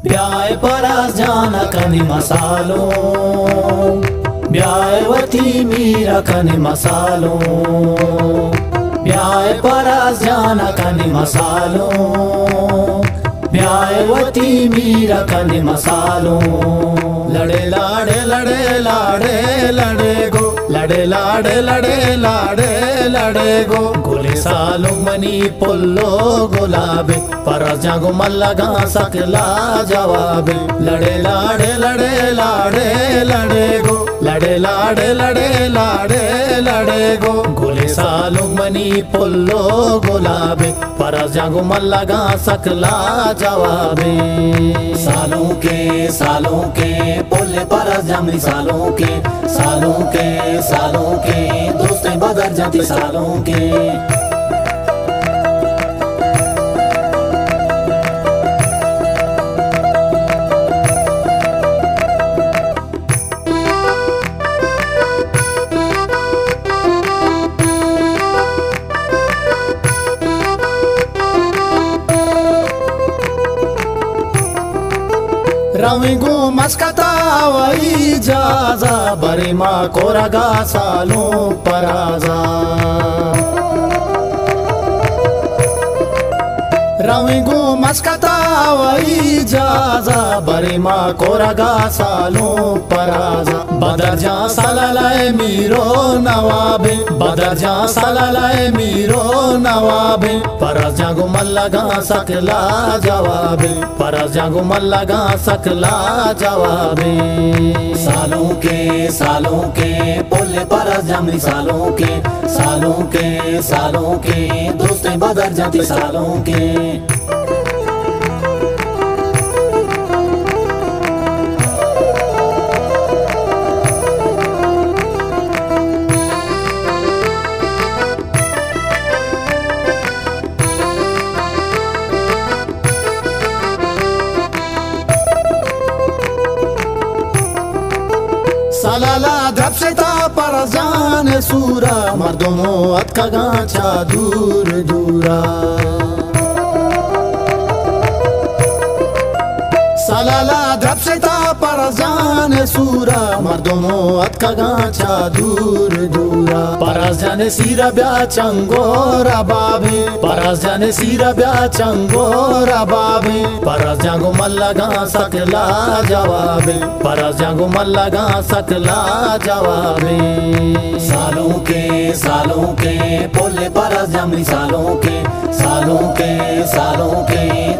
ब्याय परास जाना कनि मसालो ब्यायवती मीरा कनि मसालो ब्याय परास जाना कनि मसालो ब्यायवती मीरा कनि मसालो लड़े लाड़े लड़े लाड़े लड़े गो लड़े लाड़े लड़े लाड़े लड़े गो गोले सालो मनी पुल्लो गुलाबे पर जागो मल्लगा सकला जवाबे लड़े लाड़े लड़े लाड़े लड़े गो लड़े लाड़े लड़े लाड़े लड़े गो गोले सालो मनी पुल्लो गुलाबे पर जागो मल्लगा सकला जवाबे सालों के पुल्ले पर जमनी सालों के दोस्तें बदल जाती सालों के रविगो मस्कता वही जाजा बरिमा कोरगा सालों पराजा रविगो मस्कता वही जाजा बरिमा कोरगा सालों पराजा बदर जा सलालाए मीरो नवाबे बदर जा सलालाए मीरो नवाबे परस जागो मल्लगा सकला जवाबे परस जागो मल्लगा सकला जवाबे सालों के पुल्ले परस जमनी सालों के दोस्तें बदल जाती सालों के सलाला धपसेता परजान सूरा मर्दों अतका गाचा दूर दूरा सलाला धपसेता परजान सूरा मर्दों अतका गाचा दूर दूरा परस जाने सीरा ब्या चंगोरा बाबे परस जाने सीरा ब्या चंगोरा बाबे परस जागो मल्लगा सकला जवाबे परस जागो मल्लगा सकला जवाबे सालों के पुल्ले परस जमनी सालों के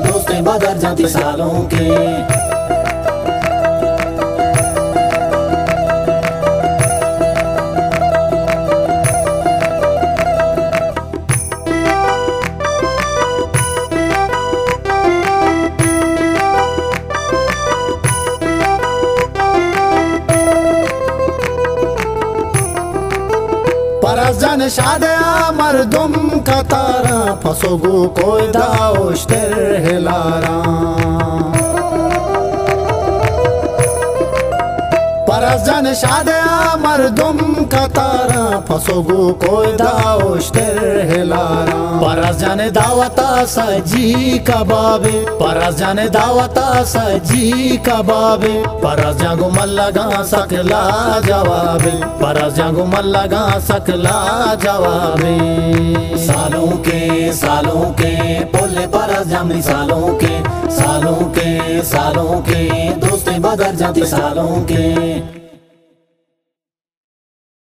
दोस्तें बदल जाती सालों के परस जन शादया मर्दुम का तारा फसोगो कोई दाउश्तर हिलारा परस जन शादया मर्दुम का तारा फसोगो कोई दाउश्तर हिलारा परस जन दावता सजी कबाबे परस जन दावता सजी कबाबे परस जागो मल्लगा सकला जवाबे परस जागो मल्लगा सकला जवाबे सालों के पुल्ले परस जमनी सालों के दोस्तें बदल जाती सालों के